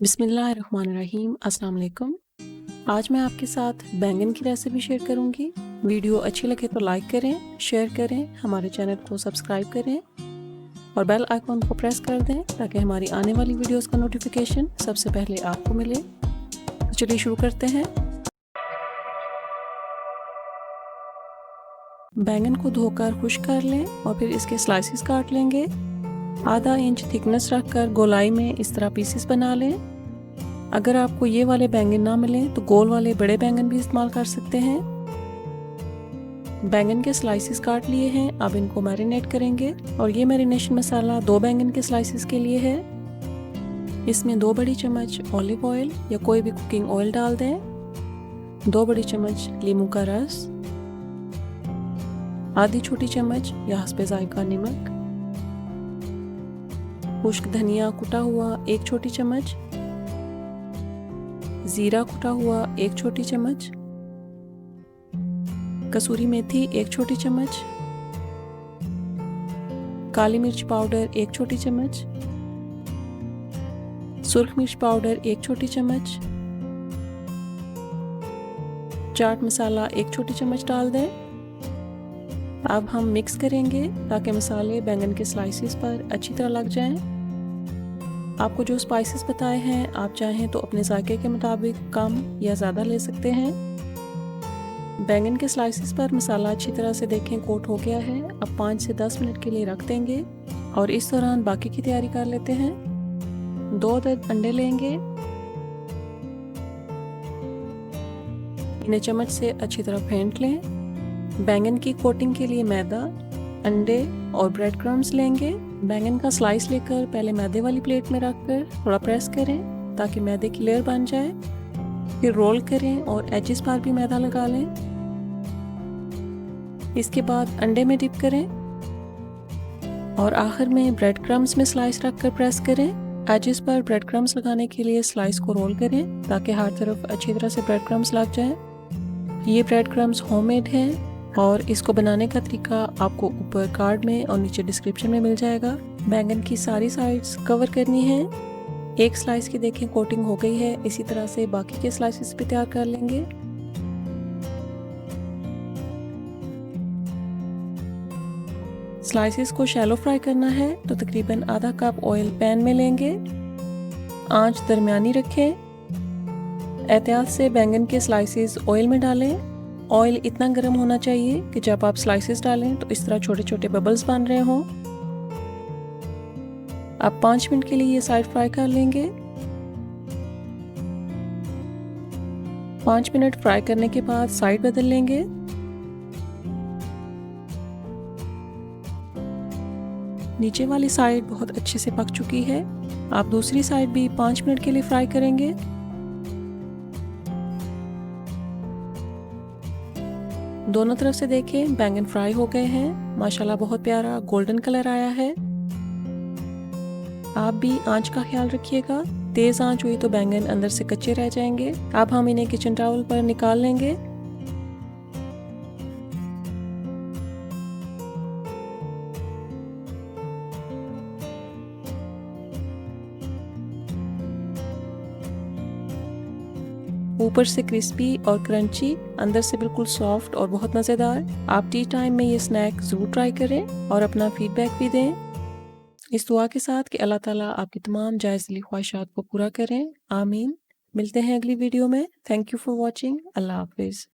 बिस्मिल्लाहिर्रहमानिर्रहीम। अस्सलाम वालेकुम। आज मैं आपके साथ बैंगन की रेसिपी शेयर करूंगी। वीडियो अच्छी लगे तो लाइक करें, शेयर करें, हमारे चैनल को सब्सक्राइब करें और बेल आइकॉन को प्रेस कर दें ताकि हमारी आने वाली वीडियोस का नोटिफिकेशन सबसे पहले आपको मिले। तो चलिए शुरू करते हैं। बैंगन को धोकर खुश्क कर लें और फिर इसके स्लाइसेस काट लेंगे। आधा इंच थिकनेस रखकर गोलाई में इस तरह पीसेस बना लें। अगर आपको ये वाले बैंगन ना मिलें तो गोल वाले बड़े बैंगन भी इस्तेमाल कर सकते हैं। बैंगन के स्लाइसेस काट लिए हैं, अब इनको मैरिनेट करेंगे और ये मैरिनेशन मसाला 2 बैंगन के स्लाइसेस के लिए है। इसमें 2 बड़ी चम्मच ऑलिव ऑयल या कोई भी कुकिंग ऑयल डाल दें, 2 बड़ी चम्मच नींबू का रस, आधी छोटी चम्मच या हस्बे जायका नमक, खुश्क धनिया कुटा हुआ 1 छोटी चम्मच, जीरा कुटा हुआ 1 छोटी चम्मच, कसूरी मेथी 1 छोटी चम्मच, काली मिर्च पाउडर 1 छोटी चम्मच, सुर्ख मिर्च पाउडर 1 छोटी चम्मच, चाट मसाला 1 छोटी चम्मच डाल दें। अब हम मिक्स करेंगे ताकि मसाले बैंगन के स्लाइसेस पर अच्छी तरह लग जाएं। आपको जो स्पाइसेस बताए हैं आप चाहें तो अपने जायके के मुताबिक कम या ज़्यादा ले सकते हैं। बैंगन के स्लाइसेस पर मसाला अच्छी तरह से देखें कोट हो गया है। अब 5 से 10 मिनट के लिए रख देंगे और इस दौरान बाकी की तैयारी कर लेते हैं। 2 अदद अंडे लेंगे, इन्हें चम्मच से अच्छी तरह फेंट लें। बैंगन की कोटिंग के लिए मैदा, अंडे और ब्रेड क्रम्स लेंगे। बैंगन का स्लाइस लेकर पहले मैदे वाली प्लेट में रखकर थोड़ा प्रेस करें ताकि मैदे की लेयर बन जाए। फिर रोल करें और एजेस पर भी मैदा लगा लें। इसके बाद अंडे में डिप करें और आखिर में ब्रेड क्रम्स में स्लाइस रखकर प्रेस करें। एजेस पर ब्रेड क्रम्स लगाने के लिए स्लाइस को रोल करें ताकि हर तरफ अच्छी तरह से ब्रेड क्रम्स लग जाए। ये ब्रेड क्रम्स होममेड हैं और इसको बनाने का तरीका आपको ऊपर कार्ड में और नीचे डिस्क्रिप्शन में मिल जाएगा। बैंगन की सारी साइड्स कवर करनी है। एक स्लाइस की देखें कोटिंग हो गई है, इसी तरह से बाकी के स्लाइसेस भी तैयार कर लेंगे। स्लाइसेस को शैलो फ्राई करना है तो तकरीबन आधा कप ऑयल पैन में लेंगे। आंच दरमियानी रखें। एहतियात से बैंगन के स्लाइसेस ऑयल में डालें। ऑयल इतना गर्म होना चाहिए कि जब आप स्लाइसेस डालें तो इस तरह छोटे छोटे बबल्स बन रहे हों। अब 5 मिनट के लिए ये साइड फ्राई कर लेंगे। 5 मिनट फ्राई करने के बाद साइड बदल लेंगे। नीचे वाली साइड बहुत अच्छे से पक चुकी है। आप दूसरी साइड भी 5 मिनट के लिए फ्राई करेंगे। दोनों तरफ से देखें बैंगन फ्राई हो गए हैं। माशाल्लाह बहुत प्यारा गोल्डन कलर आया है। आप भी आंच का ख्याल रखिएगा, तेज आंच हुई तो बैंगन अंदर से कच्चे रह जाएंगे। अब हम इन्हें किचन टॉवल पर निकाल लेंगे। ऊपर से क्रिस्पी और क्रंची, अंदर से बिल्कुल सॉफ्ट और बहुत मज़ेदार। आप टी टाइम में ये स्नैक ज़रूर ट्राई करें और अपना फीडबैक भी दें, इस दुआ के साथ कि अल्लाह ताला आपकी तमाम जायज़ दिली ख्वाहिशात को पूरा करें। आमीन। मिलते हैं अगली वीडियो में। Thank you for watching. अल्लाह हाफिज़।